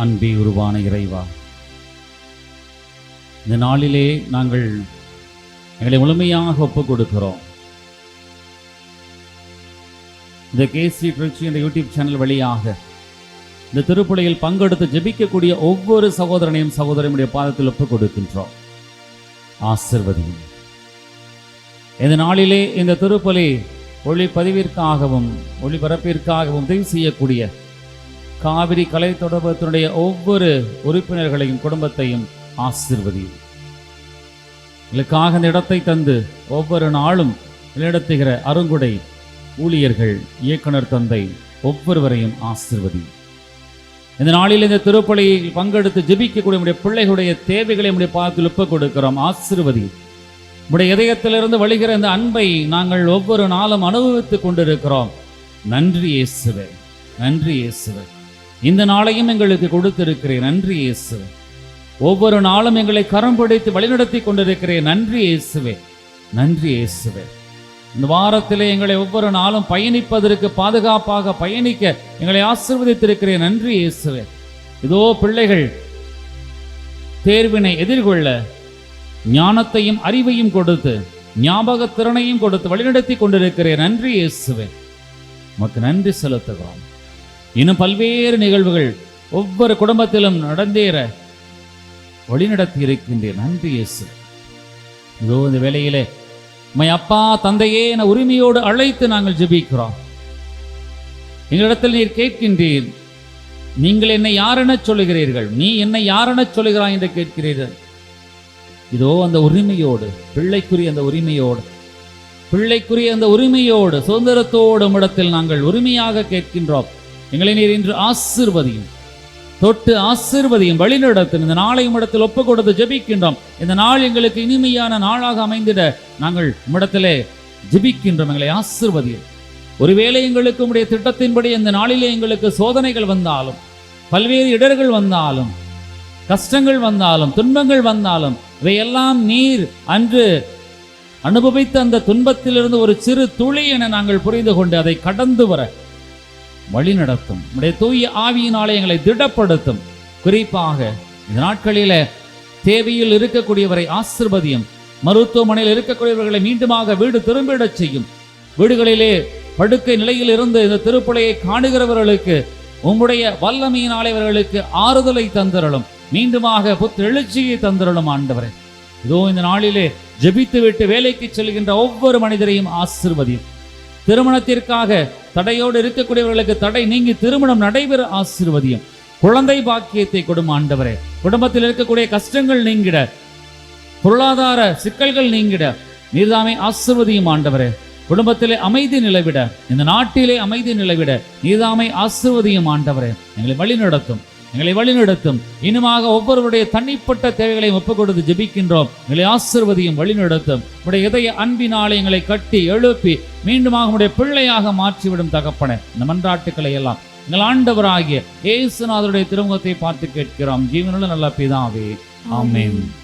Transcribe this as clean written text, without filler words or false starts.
அன்பே உருவான இறைவா, இந்த நாளிலே நாங்கள் எங்களை முழுமையாக ஒப்புக் கொடுக்கிறோம். இந்த கேசி திருச்சி என்ற யூடியூப் சேனல் வழியாக இந்த திருப்பலியில் பங்கெடுத்து ஜெபிக்கக்கூடிய ஒவ்வொரு சகோதரனையும் சகோதரனுடைய பாதத்தில் ஒப்புக் கொடுக்கின்றோம். ஆசிர்வதியும். இந்த நாளிலே இந்த திருப்பலி ஒளிப்பதிவிற்காகவும் ஒளிபரப்பிற்காகவும் உதவி செய்யக்கூடிய காவிரி கலை தொடர்பத்தினுடைய ஒவ்வொரு உறுப்பினர்களையும் குடும்பத்தையும் ஆசிர்வதியும். இதற்காக இந்த இடத்தை தந்து ஒவ்வொரு நாளும் வழிநடத்துகிற அருங்குடை ஊழியர்கள், இயக்குனர் தந்தை ஒவ்வொருவரையும் ஆசிர்வதியும். இந்த நாளில் இந்த திருப்பலியில் பங்கெடுத்து ஜெபிக்கக்கூடிய நம்முடைய பிள்ளைகளுடைய தேவைகளை நம்முடைய பாதத்தில் ஒப்புக் கொடுக்கிறோம். ஆசிர்வதியும். நம்முடைய இதயத்திலிருந்து வழிகிற இந்த அன்பை நாங்கள் ஒவ்வொரு நாளும் அனுபவித்துக் கொண்டிருக்கிறோம். நன்றி இயேசுவே, நன்றி இயேசுவே. இந்த நாளையும் எங்களுக்கு கொடுத்திருக்கிறேன். நன்றி இயேசுவே. ஒவ்வொரு நாளும் எங்களை கரம் பிடித்து வழிநடத்தி கொண்டிருக்கிறேன். நன்றி இயேசுவே, நன்றி இயேசுவே. இந்த வாரத்திலே எங்களை ஒவ்வொரு நாளும் பயணிப்பதற்கு, பாதுகாப்பாக பயணிக்க எங்களை ஆசீர்வதித்திருக்கிறேன். நன்றி இயேசுவே. இதோ பிள்ளைகள் தேர்வினை எதிர்கொள்ள ஞானத்தையும் அறிவையும் கொடுத்து, ஞாபக திறனையும் கொடுத்து வழிநடத்தி கொண்டிருக்கிறேன். நன்றி இயேசுவே, உமக்கு நன்றி செலுத்துகிறோம். இன்னும் பல்வேறு நிகழ்வுகள் ஒவ்வொரு குடும்பத்திலும் நடந்தேற வழிநடத்தி இருக்கின்றேன். நன்றி இயேசு. இதோ இந்த வேளையிலே மை அப்பா தந்தையே என உரிமையோடு அழைத்து நாங்கள் ஜெபிக்கிறோம். எங்களிடத்தில் நீர் கேட்கின்றீர், நீங்கள் என்னை யாரென சொல்லுகிறீர்கள், நீ என்னை யாரென சொல்லுகிறாய் என்று கேட்கிறீர்கள். இதோ அந்த உரிமையோடு, பிள்ளைக்குரிய அந்த உரிமையோடு சுதந்திரத்தோடு இடத்தில் நாங்கள் உரிமையாக கேட்கின்றோம். எங்களை நீர் இன்று ஆசீர்வதியும், தொட்டு ஆசீர்வதியும், வழிநடத்தும். இந்த நாளை உம்மிடத்தில் ஒப்புக் கொடுத்து ஜெபிக்கின்றோம். இந்த நாள் எங்களுக்கு இனிமையான நாளாக அமைந்திட நாங்கள் உம்மிடத்திலே ஜெபிக்கின்றோம். எங்களை ஆசீர்வதியும். ஒருவேளை எங்களுக்கு உம்முடைய திட்டத்தின்படி இந்த நாளிலே எங்களுக்கு சோதனைகள் வந்தாலும், பல்வேறு இடர்கள் வந்தாலும், கஷ்டங்கள் வந்தாலும், துன்பங்கள் வந்தாலும், இவையெல்லாம் நீர் அன்று அனுபவித்த அந்த துன்பத்திலிருந்து ஒரு சிறு துளி என நாங்கள் புரிந்து கொண்டு அதை கடந்து வர வழி நடத்தும். நம்முடைய தூய ஆவியினாலே எங்களை திடப்படுத்தும். குறிப்பாக இந்த நாட்களில தேவையில் இருக்கக்கூடியவரை ஆசீர்வதியும். மருத்துவமனையில் இருக்கக்கூடியவர்களை மீண்டுமாக வீடு திரும்பிடச் செய்யும். வீடுகளிலே படுக்கை நிலையில் இருந்து இந்த திருப்பலியை காணுகிறவர்களுக்கு உம்முடைய வல்லமையினாலே அவர்களுக்கு ஆறுதலை தந்திரலும், மீண்டுமாக எழுச்சியை தந்திரலும். ஆண்டவரே, இதோ இந்த நாளிலே ஜெபித்து விட்டு வேலைக்கு செல்கின்ற ஒவ்வொரு மனிதரையும் ஆசீர்வதியும். திருமணத்திற்காக தடையோடு இருக்கக்கூடியவர்களுக்கு தடை நீங்கி திருமணம் நடைபெற ஆசீர்வதியும். குழந்தை பாக்கியத்தை கொடும் ஆண்டவரே. குடும்பத்தில் இருக்கக்கூடிய கஷ்டங்கள் நீங்கிட, பொருளாதார சிக்கல்கள் நீங்கிட நீர்தாமே ஆசீர்வதியும் ஆண்டவரே. குடும்பத்திலே அமைதி நிலவிட, இந்த நாட்டிலே அமைதி நிலவிட நீர்தாமே ஆசீர்வதியும் ஆண்டவரே. எங்களை வழிநடத்தும். இன்னுமாக ஒவ்வொருவருடைய தனிப்பட்ட தேவைகளை ஒப்புக் கொடுத்து ஜெபிக்கின்றோம். எங்களை ஆசீர்வதியும், வழிநடத்தும். உடைய இதய அன்பினாலே எங்களை கட்டி எழுப்பி மீண்டுமாக உடைய பிள்ளையாக மாற்றிவிடும் தகப்பனே. இந்த மன்றாட்டுக்களை எல்லாம் எங்கள் ஆண்டவராகிய இயேசுநாதருடைய திருமுகத்தை பார்த்து கேட்கிறோம். ஜீவனுள்ள நல்ல பிதாவே, ஆமென்.